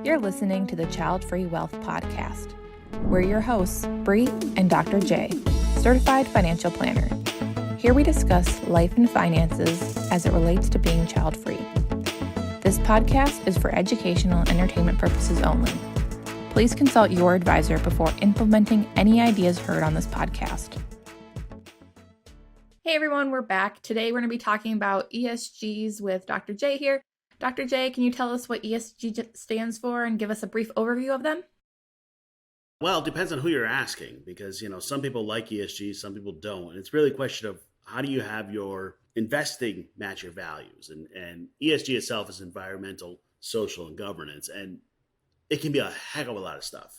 You're listening to the Childfree Wealth Podcast. We're your hosts, Bri and Dr. J, certified financial planner. Here we discuss life and finances as it relates to being child-free. This podcast is for educational and entertainment purposes only. Please consult your advisor before implementing any ideas heard on this podcast. Hey everyone, we're back. Today we're going to be talking about ESGs with Dr. J here. Dr. J, can you tell us what ESG stands for and give us a brief overview of them? Well, it depends on who you're asking because, some people like ESGs, some people don't. And it's really a question of how do you have your investing match your values? And ESG itself is environmental, social, and governance. And it can be a heck of a lot of stuff.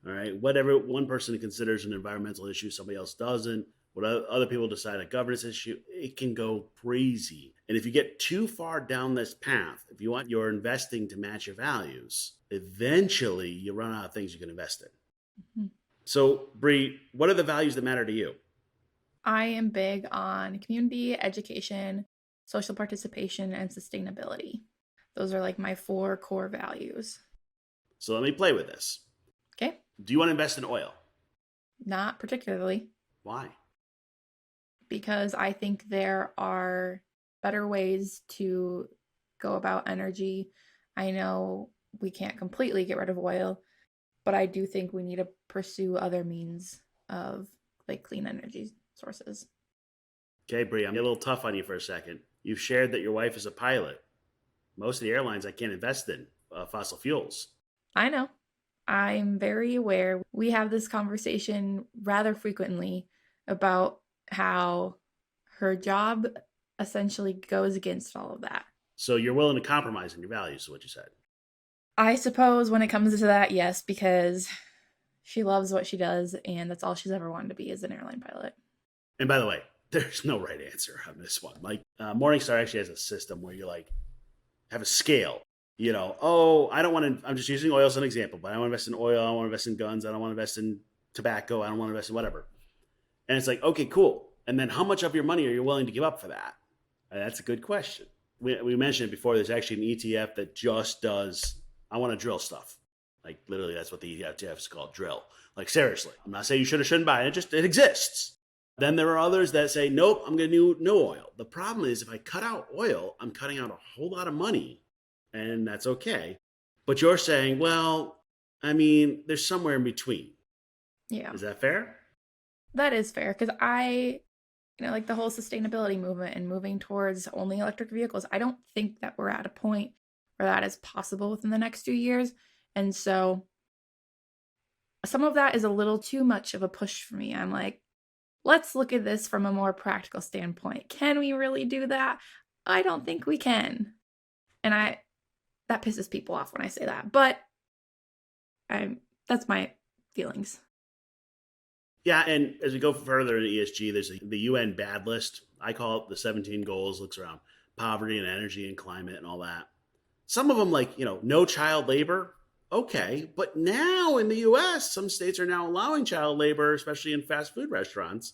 All right. Whatever one person considers an environmental issue, somebody else doesn't. What other people decide a governance issue, it can go crazy. And if you get too far down this path, if you want your investing to match your values, eventually you run out of things you can invest in. Mm-hmm. So, Bri, what are the values that matter to you? I am big on community, education, social participation, and sustainability. Those are like my 4 core values. So let me play with this. Okay. Do you want to invest in oil? Not particularly. Why? Because I think there are better ways to go about energy. I know we can't completely get rid of oil, but I do think we need to pursue other means of like clean energy sources. Okay, Bri, I'm a little tough on you for a second. You've shared that your wife is a pilot. Most of the airlines I can't invest in fossil fuels. I know. I'm very aware. We have this conversation rather frequently about how her job essentially goes against all of that. So you're willing to compromise on your values, is what you said. I suppose when it comes to that, yes, because she loves what she does, and that's all she's ever wanted to be is an airline pilot. And by the way, there's no right answer on this one. Like Morningstar actually has a system where you have a scale. I don't want to, I'm just using oil as an example, but I don't want to invest in oil. I don't want to invest in guns. I don't want to invest in tobacco. I don't want to invest in whatever. And it's like, okay, cool. And then how much of your money are you willing to give up for that? That's a good question. We mentioned it before. There's actually an ETF that just does, I want to drill stuff. Like literally that's what the ETF is called, drill. Like seriously, I'm not saying you should or shouldn't buy it. It exists. Then there are others that say, nope, I'm going to do no oil. The problem is if I cut out oil, I'm cutting out a whole lot of money and that's okay. But you're saying, well, there's somewhere in between. Yeah. Is that fair? That is fair because like the whole sustainability movement and moving towards only electric vehicles, I don't think that we're at a point where that is possible within the next few years. And so some of that is a little too much of a push for me. I'm like, let's look at this from a more practical standpoint. Can we really do that? I don't think we can. And that pisses people off when I say that, but that's my feelings. Yeah, and as we go further in ESG, there's the UN bad list. I call it the 17 goals, looks around poverty and energy and climate and all that. Some of them no child labor. Okay, but now in the US, some states are now allowing child labor, especially in fast food restaurants.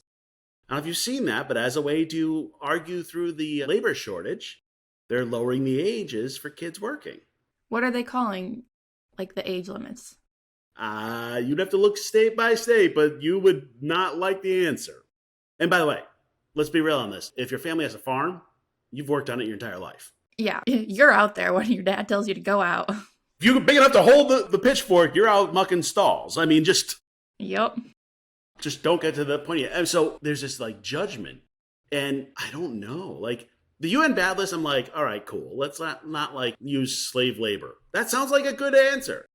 I don't know if you've seen that, but as a way to argue through the labor shortage, they're lowering the ages for kids working. What are they calling the age limits? You'd have to look state by state, but you would not like the answer. And by the way, let's be real on this. If your family has a farm, you've worked on it your entire life. Yeah, you're out there when your dad tells you to go out. If you're big enough to hold the pitchfork, you're out mucking stalls. Yep. Just don't get to the point yet. And so there's this judgment. And I don't know. The UN bad list, I'm like, all right, cool. Let's not use slave labor. That sounds like a good answer.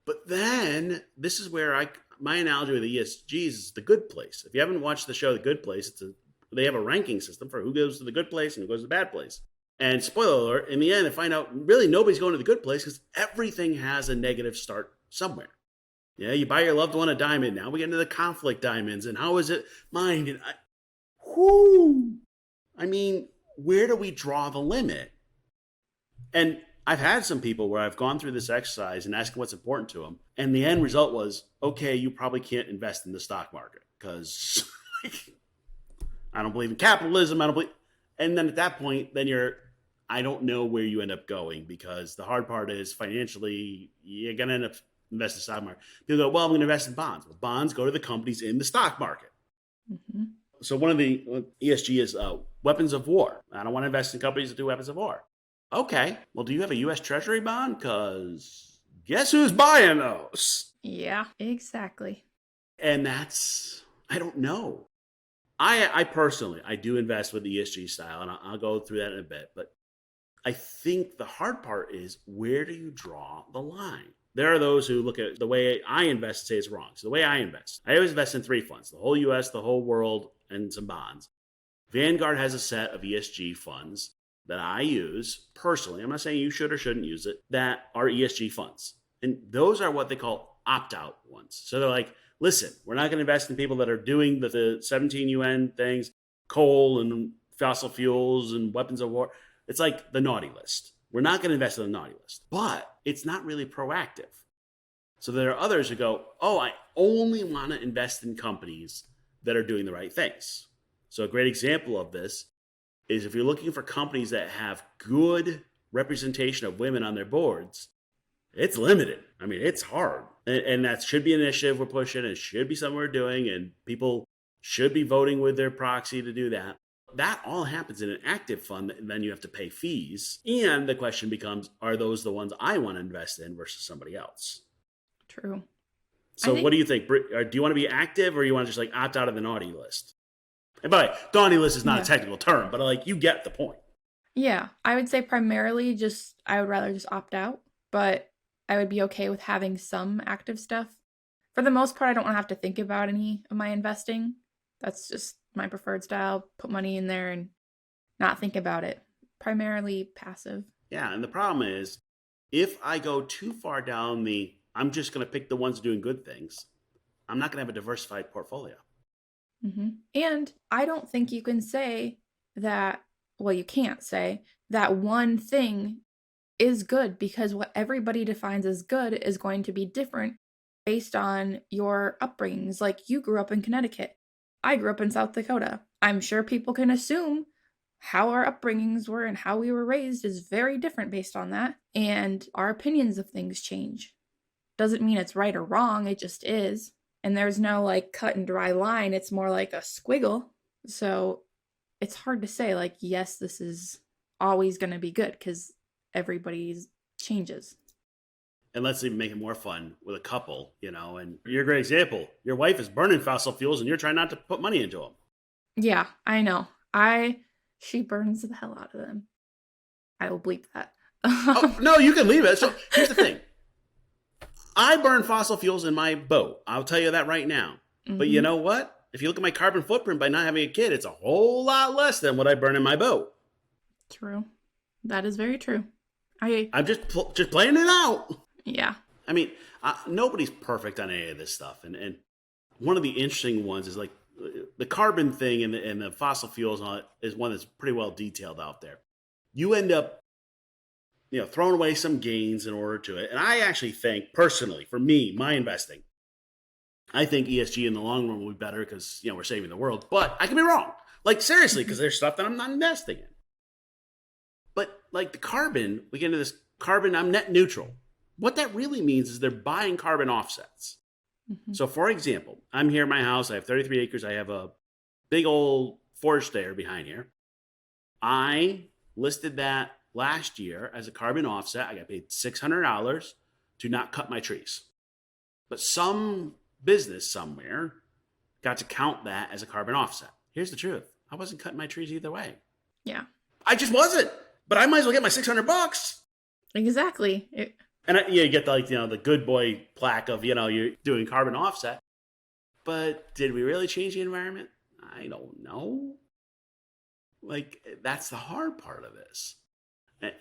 But then this is where my analogy with the ESGs is the good place. If you haven't watched the show The Good Place, they have a ranking system for who goes to the good place and who goes to the bad place. And spoiler alert, in the end, I find out really nobody's going to the good place because everything has a negative start somewhere. Yeah, you buy your loved one a diamond. Now we get into the conflict diamonds. And how is it mined? Where do we draw the limit? And I've had some people where I've gone through this exercise and asked what's important to them. And the end result was, okay, you probably can't invest in the stock market because I don't believe in capitalism. And then at that point, then you're I don't know where you end up going, because the hard part is financially, you're going to end up investing in the stock market. People go, well, I'm going to invest in bonds. Well, bonds go to the companies in the stock market. Mm-hmm. So one of the ESG is weapons of war. I don't want to invest in companies that do weapons of war. Okay, well, do you have a U.S. Treasury bond? Because guess who's buying those? Yeah, exactly. And that's, I don't know. I personally, I do invest with the ESG style, and I'll go through that in a bit. But I think the hard part is, where do you draw the line? There are those who look at the way I invest and say it's wrong. So the way I always invest in 3 funds: the whole US, the whole world, and some bonds. Vanguard has a set of ESG funds that I use personally. I'm not saying you should or shouldn't use it, that are ESG funds. And those are what they call opt-out ones. So they're like, listen, we're not going to invest in people that are doing the 17 UN things, coal and fossil fuels and weapons of war. It's like the naughty list. We're not going to invest in the naughty list, but it's not really proactive. So there are others who go, oh, I only want to invest in companies that are doing the right things. So a great example of this is, if you're looking for companies that have good representation of women on their boards, it's limited. I mean, it's hard. And that should be an initiative we're pushing. It should be something we're doing. And people should be voting with their proxy to do that. That all happens in an active fund, and then you have to pay fees. And the question becomes, are those the ones I want to invest in versus somebody else? True. So what do you think? Do you want to be active, or you want to just like opt out of the naughty list? And by the way, naughty list is not a technical term, but like, you get the point. Yeah, I would say primarily I would rather just opt out, but I would be okay with having some active stuff. For the most part, I don't want to have to think about any of my investing. That's just my preferred style. Put money in there and not think about it. Primarily passive. Yeah, and the problem is, if I go too far down I'm just going to pick the ones doing good things, I'm not going to have a diversified portfolio. Mm-hmm. And I don't think you can say that, well, you can't say that one thing is good, because what everybody defines as good is going to be different based on your upbringings. Like, you grew up in Connecticut. I grew up in South Dakota. I'm sure people can assume how our upbringings were and how we were raised is very different based on that. And our opinions of things change. Doesn't mean it's right or wrong. It just is. And there's no like cut and dry line. It's more like a squiggle. So it's hard to say like, yes, this is always going to be good, because everybody's changes. And let's even make it more fun with a couple, and you're a great example. Your wife is burning fossil fuels and you're trying not to put money into them. Yeah, I know. She burns the hell out of them. I will bleep that. Oh, no, you can leave it. So here's the thing. I burn fossil fuels in my boat. I'll tell you that right now. Mm-hmm. But you know what? If you look at my carbon footprint by not having a kid, it's a whole lot less than what I burn in my boat. True. That is very true. I'm just playing it out. Yeah. I mean, nobody's perfect on any of this stuff. And one of the interesting ones is like the carbon thing and the fossil fuels and all that is one that's pretty well detailed out there. You end up, throwing away some gains in order to it. And I actually think, personally, for me, my investing, I think ESG in the long run will be better because, we're saving the world. But I can be wrong. Like, seriously, because there's stuff that I'm not investing in. But like the carbon, we get into this carbon, I'm net neutral. What that really means is they're buying carbon offsets. Mm-hmm. So for example, I'm here in my house. I have 33 acres. I have a big old forest there behind here. I listed that last year as a carbon offset. I got paid $600 to not cut my trees. But some business somewhere got to count that as a carbon offset. Here's the truth. I wasn't cutting my trees either way. Yeah. I just wasn't. But I might as well get my $600. Exactly. And you get the good boy plaque of, you're doing carbon offset. But did we really change the environment? I don't know. Like, that's the hard part of this.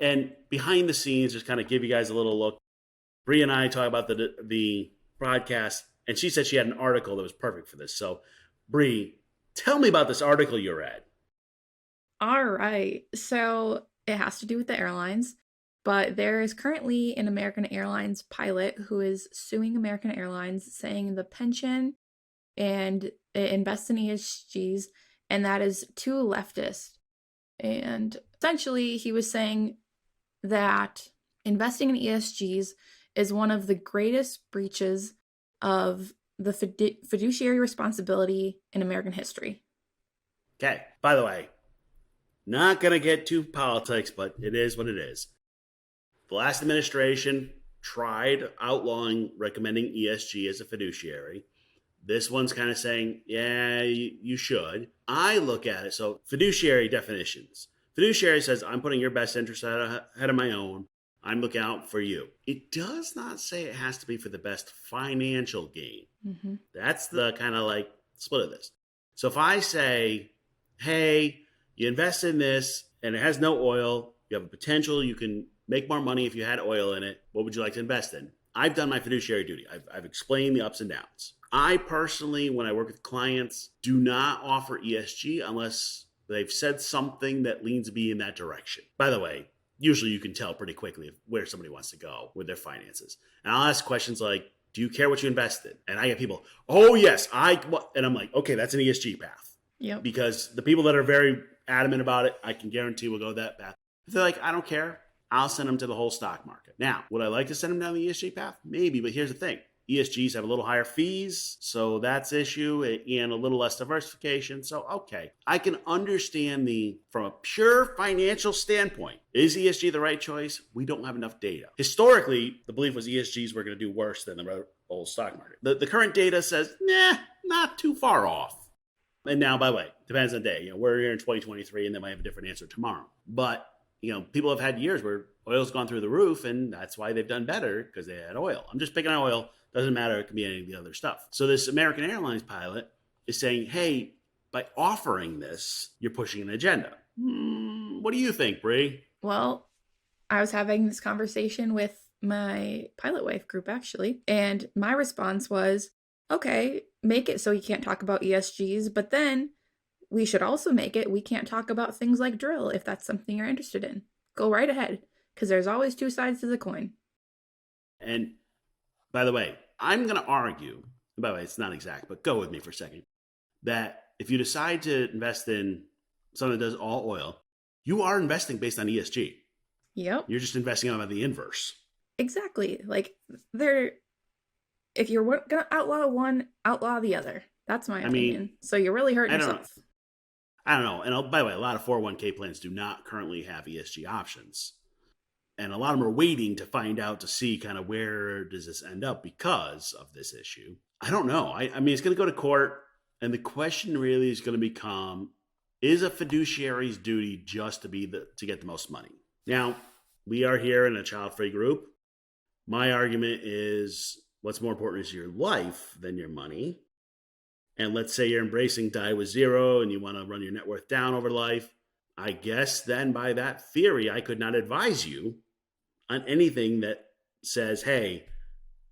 And behind the scenes, just kind of give you guys a little look. Bri and I talk about the broadcast, and she said she had an article that was perfect for this. So, Bri, tell me about this article you read. All right. So it has to do with the airlines, but there is currently an American Airlines pilot who is suing American Airlines, saying the pension and it invests in ESGs, and that is too leftist. And Essentially, he was saying that investing in ESGs is one of the greatest breaches of the fiduciary responsibility in American history. Okay. By the way, not going to get too politics, but it is what it is. The last administration tried outlawing recommending ESG as a fiduciary. This one's kind of saying, yeah, you should. I look at it. So fiduciary definitions. Fiduciary says, I'm putting your best interest ahead of my own. I'm looking out for you. It does not say it has to be for the best financial gain. Mm-hmm. That's the kind of like split of this. So if I say, hey, you invest in this and it has no oil, you have a potential, you can make more money if you had oil in it, what would you like to invest in? I've done my fiduciary duty. I've explained the ups and downs. I personally, when I work with clients, do not offer ESG unless they've said something that leans me in that direction. By the way, usually you can tell pretty quickly where somebody wants to go with their finances. And I'll ask questions like, do you care what you invest in? And I get people, oh yes, and I'm like, okay, that's an ESG path. Yep. Because the people that are very adamant about it, I can guarantee will go that path. If they're like, I don't care, I'll send them to the whole stock market. Now, would I like to send them down the ESG path? Maybe, but here's the thing. ESGs have a little higher fees, so that's issue, and a little less diversification. So, okay, I can understand from a pure financial standpoint, is ESG the right choice? We don't have enough data. Historically, the belief was ESGs were going to do worse than the old stock market. The current data says, nah, not too far off. And now, by the way, depends on the day. We're here in 2023, and they might have a different answer tomorrow. But people have had years where oil's gone through the roof, and that's why they've done better, because they had oil. I'm just picking on oil. Doesn't matter. It can be any of the other stuff. So this American Airlines pilot is saying, hey, by offering this, you're pushing an agenda. What do you think, Bri? Well, I was having this conversation with my pilot wife group, actually. And my response was, okay, make it so you can't talk about ESGs, but then we should also make it we can't talk about things like drill if that's something you're interested in. Go right ahead, because there's always two sides to the coin. And by the way, I'm going to argue, by the way, it's not exact, but go with me for a second, that if you decide to invest in something that does all oil, you are investing based on ESG. Yep. You're just investing on the inverse. Exactly. Like, if you're going to outlaw one, outlaw the other. That's my opinion. So you're really hurting yourself. I don't know. And by the way, a lot of 401k plans do not currently have ESG options. And a lot of them are waiting to find out to see kind of where does this end up because of this issue. I don't know. I mean, it's going to go to court. And the question really is going to become, is a fiduciary's duty just to get the most money? Now, we are here in a child-free group. My argument is what's more important is your life than your money. And let's say you're embracing die with zero and you want to run your net worth down over life. I guess then by that theory, I could not advise you on anything that says, hey,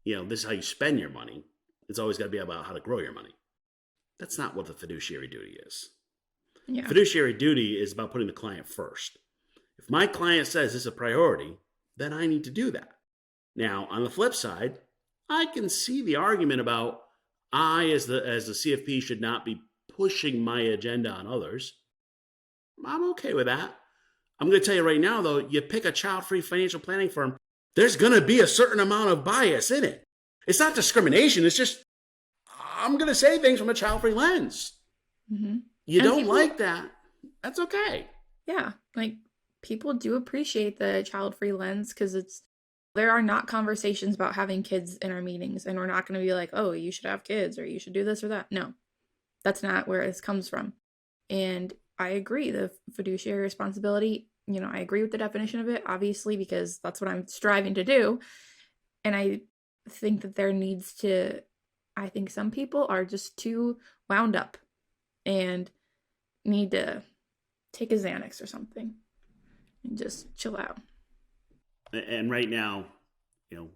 this is how you spend your money. It's always got to be about how to grow your money. That's not what the fiduciary duty is. Yeah. Fiduciary duty is about putting the client first. If my client says this is a priority, then I need to do that. Now, on the flip side, I can see the argument about I, as the CFP, should not be pushing my agenda on others. I'm okay with that. I'm going to tell you right now, though, you pick a child-free financial planning firm, there's going to be a certain amount of bias in it. It's not discrimination. It's just, I'm going to say things from a child-free lens. Mm-hmm. You don't like that. That's okay. Yeah. Like, people do appreciate the child-free lens because there are not conversations about having kids in our meetings, and we're not going to be like, oh, you should have kids or you should do this or that. No, that's not where this comes from. And I agree. The fiduciary responsibility, I agree with the definition of it, obviously, because that's what I'm striving to do. And I think that I think some people are just too wound up and need to take a Xanax or something and just chill out. And right now,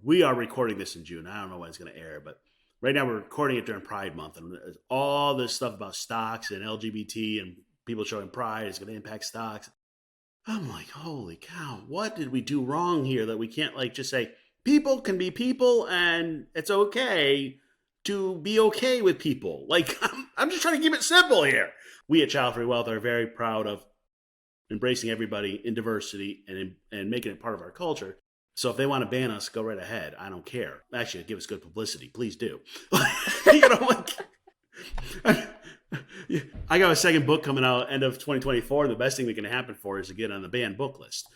we are recording this in June. I don't know when it's going to air, but right now we're recording it during Pride Month. And there's all this stuff about stocks and LGBT and people showing pride is going to impact stocks. I'm like, holy cow, what did we do wrong here that we can't just say people can be people and it's okay to be okay with people? I'm just trying to keep it simple here. We at Childfree Wealth are very proud of embracing everybody in diversity and making it part of our culture. So if they want to ban us, go right ahead. I don't care. Actually, give us good publicity. Please do. I got a second book coming out end of 2024. And the best thing that can happen for is to get on the banned book list.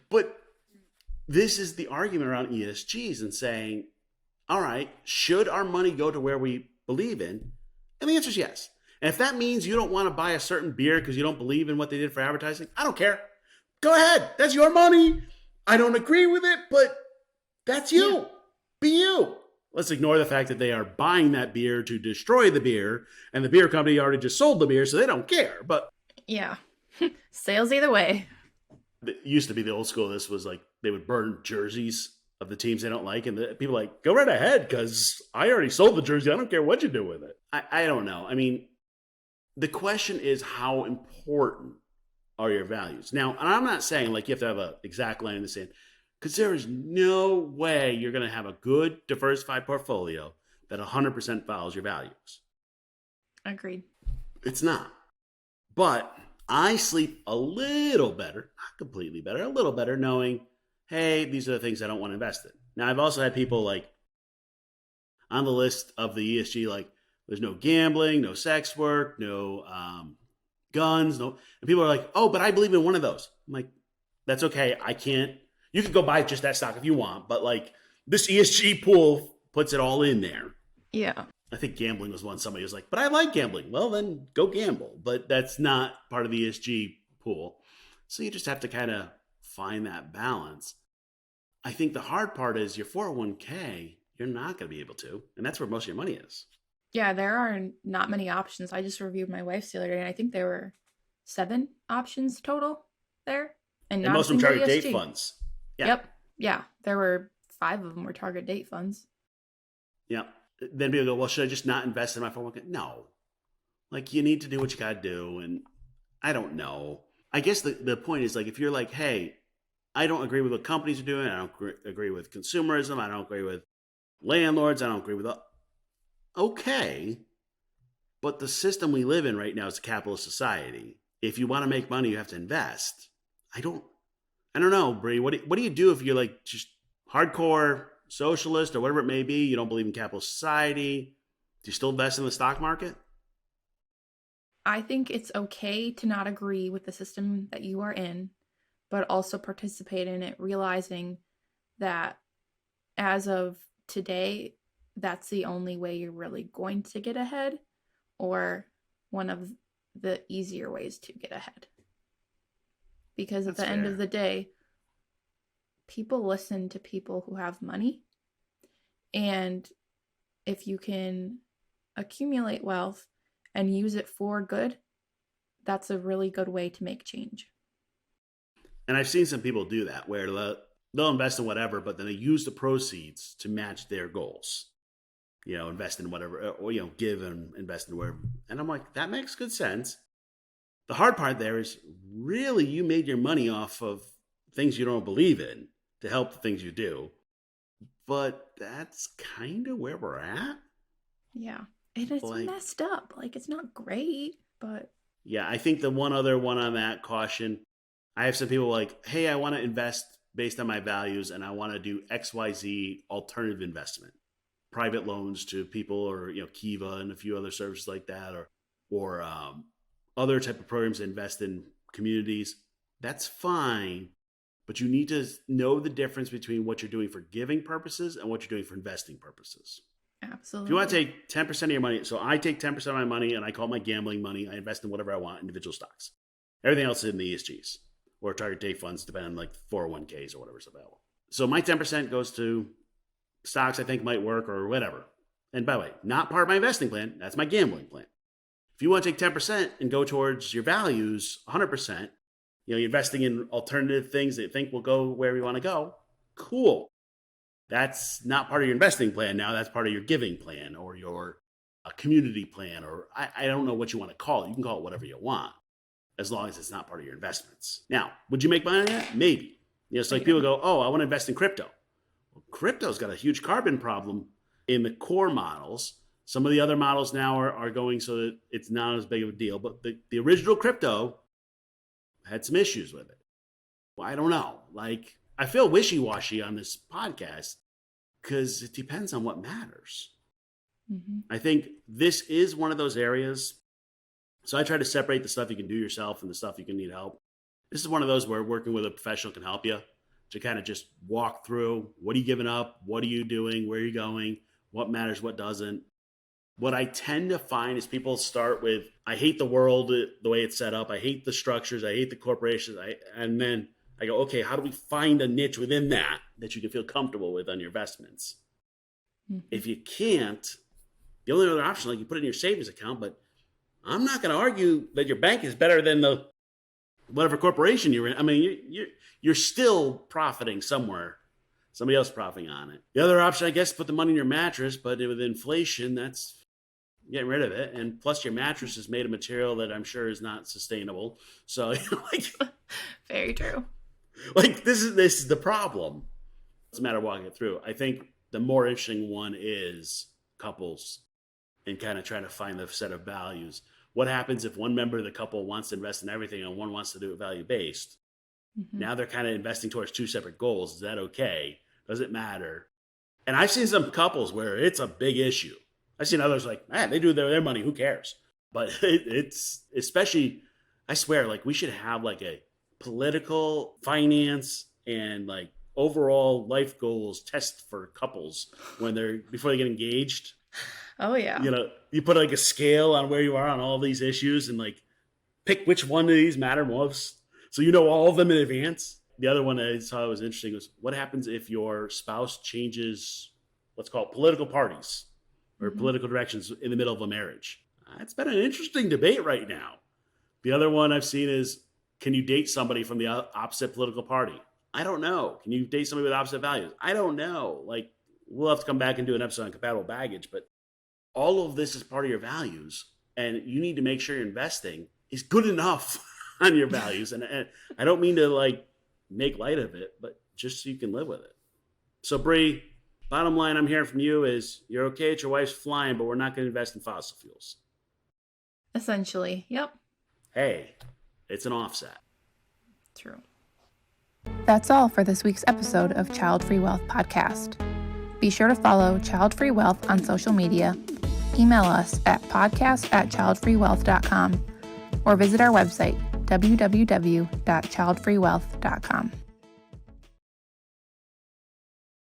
But this is the argument around ESGs and saying, all right, should our money go to where we believe in? And the answer is yes. And if that means you don't want to buy a certain beer because you don't believe in what they did for advertising, I don't care. Go ahead. That's your money. I don't agree with it, but that's you. Yeah. Be you. Let's ignore the fact that they are buying that beer to destroy the beer, and the beer company already just sold the beer, so they don't care. But yeah, sales either way. It used to be the old school. This was like they would burn jerseys of the teams they don't like, and people are like, go right ahead because I already sold the jersey. I don't care what you do with it. I don't know. I mean, the question is how important are your values? Now, and I'm not saying like you have to have an exact line in the sand, because there is no way you're going to have a good, diversified portfolio that 100% follows your values. Agreed. It's not. But I sleep a little better, not completely better, a little better knowing, hey, these are the things I don't want to invest in. Now, I've also had people like on the list of the ESG, like there's no gambling, no sex work, no guns, no. And people are like, oh, but I believe in one of those. I'm like, that's okay. I can't. You can go buy just that stock if you want, but like this ESG pool puts it all in there. Yeah. I think gambling was one somebody was like, but I like gambling. Well, then go gamble. But that's not part of the ESG pool. So you just have to kind of find that balance. I think the hard part is your 401k, you're not going to be able to. And that's where most of your money is. Yeah, there are not many options. I just reviewed my wife's the other day, and I think there were 7 options total there. And most of them target date funds. Yeah. Yep. Yeah. There were 5 of them were target date funds. Yeah. Then people go, well, should I just not invest in my 401k? No. Like, you need to do what you got to do. And I don't know. I guess the point is, like, if you're like, hey, I don't agree with what companies are doing. I don't agree with consumerism. I don't agree with landlords. I don't agree with... Okay. But the system we live in right now is a capitalist society. If you want to make money, you have to invest. I don't know, Bri. What do you do if you're like just hardcore socialist or whatever it may be? You don't believe in capitalist society. Do you still invest in the stock market? I think it's okay to not agree with the system that you are in, but also participate in it, realizing that as of today, that's the only way you're really going to get ahead, or one of the easier ways to get ahead. Because at the end of the day, people listen to people who have money. And if you can accumulate wealth and use it for good, that's a really good way to make change. And I've seen some people do that where they'll invest in whatever, but then they use the proceeds to match their goals. You know, invest in whatever, or, you know, give and invest in whatever. And I'm like, that makes good sense. The hard part there is really you made your money off of things you don't believe in to help the things you do. But that's kind of where we're at. Yeah. And it's messed up. Like, it's not great, but... Yeah, I think the one other one on that caution, I have some people like, hey, I want to invest based on my values and I want to do XYZ alternative investment. Private loans to people, or, you know, Kiva and a few other services like that, or other type of programs that invest in communities. That's fine, but you need to know the difference between what you're doing for giving purposes and what you're doing for investing purposes. Absolutely. If you want to take 10% of your money, so I take 10% of my money and I call it my gambling money. I invest in whatever I want, individual stocks. Everything else is in the ESGs or target date funds, depending on like 401ks or whatever's available. So my 10% goes to stocks I think might work or whatever. And by the way, not part of my investing plan. That's my gambling plan. If you want to take 10% and go towards your values, 100%, you know, you're investing in alternative things that you think will go where you want to go. Cool. That's not part of your investing plan now. That's part of your giving plan or your community plan, or I don't know what you want to call it. You can call it whatever you want, as long as it's not part of your investments. Now, would you make money on that? Maybe. You know, it's like people go, oh, I want to invest in crypto. Well, crypto's got a huge carbon problem in the core models, Some of the other models now are going so that it's not as big of a deal. But the original crypto had some issues with it. Well, I don't know. Like, I feel wishy-washy on this podcast because it depends on what matters. Mm-hmm. I think this is one of those areas. So I try to separate the stuff you can do yourself and the stuff you can need help. This is one of those where working with a professional can help you to kind of just walk through, what are you giving up? What are you doing? Where are you going? What matters? What doesn't? What I tend to find is people start with, I hate the world the way it's set up. I hate the structures. I hate the corporations. And then I go, okay, how do we find a niche within that you can feel comfortable with on your investments? Mm-hmm. If you can't, the only other option, like you put it in your savings account, but I'm not going to argue that your bank is better than the whatever corporation you're in. I mean, you're still profiting somewhere. Somebody else profiting on it. The other option, I guess, put the money in your mattress, but with inflation, that's getting rid of it. And plus, your mattress is made of material that I'm sure is not sustainable. So, like, very true. Like, this is the problem. It's a matter of walking it through. I think the more interesting one is couples and kind of trying to find the set of values. What happens if one member of the couple wants to invest in everything and one wants to do it value-based? Mm-hmm. Now they're kind of investing towards two separate goals. Is that okay? Does it matter? And I've seen some couples where it's a big issue. I've seen others like, man, they do their money. Who cares? But it's especially, I swear, like we should have like a political, finance, and like overall life goals test for couples before they get engaged. Oh, yeah. You know, you put like a scale on where you are on all these issues and like pick which one of these matter most. So you know all of them in advance. The other one I saw was interesting was what happens if your spouse changes, let's call it political parties or mm-hmm. political directions in the middle of a marriage. It's been an interesting debate right now. The other one I've seen is, can you date somebody from the opposite political party? I don't know. Can you date somebody with opposite values? I don't know. Like, we'll have to come back and do an episode on compatible baggage, but all of this is part of your values, and you need to make sure your investing is good enough on your values. And I don't mean to like make light of it, but just so you can live with it. So Bri, bottom line I'm hearing from you is you're okay at your wife's flying, but we're not going to invest in fossil fuels. Essentially, yep. Hey, it's an offset. True. That's all for this week's episode of Childfree Wealth Podcast. Be sure to follow Childfree Wealth on social media, email us at podcast@childfreewealth.com, or visit our website, www.childfreewealth.com.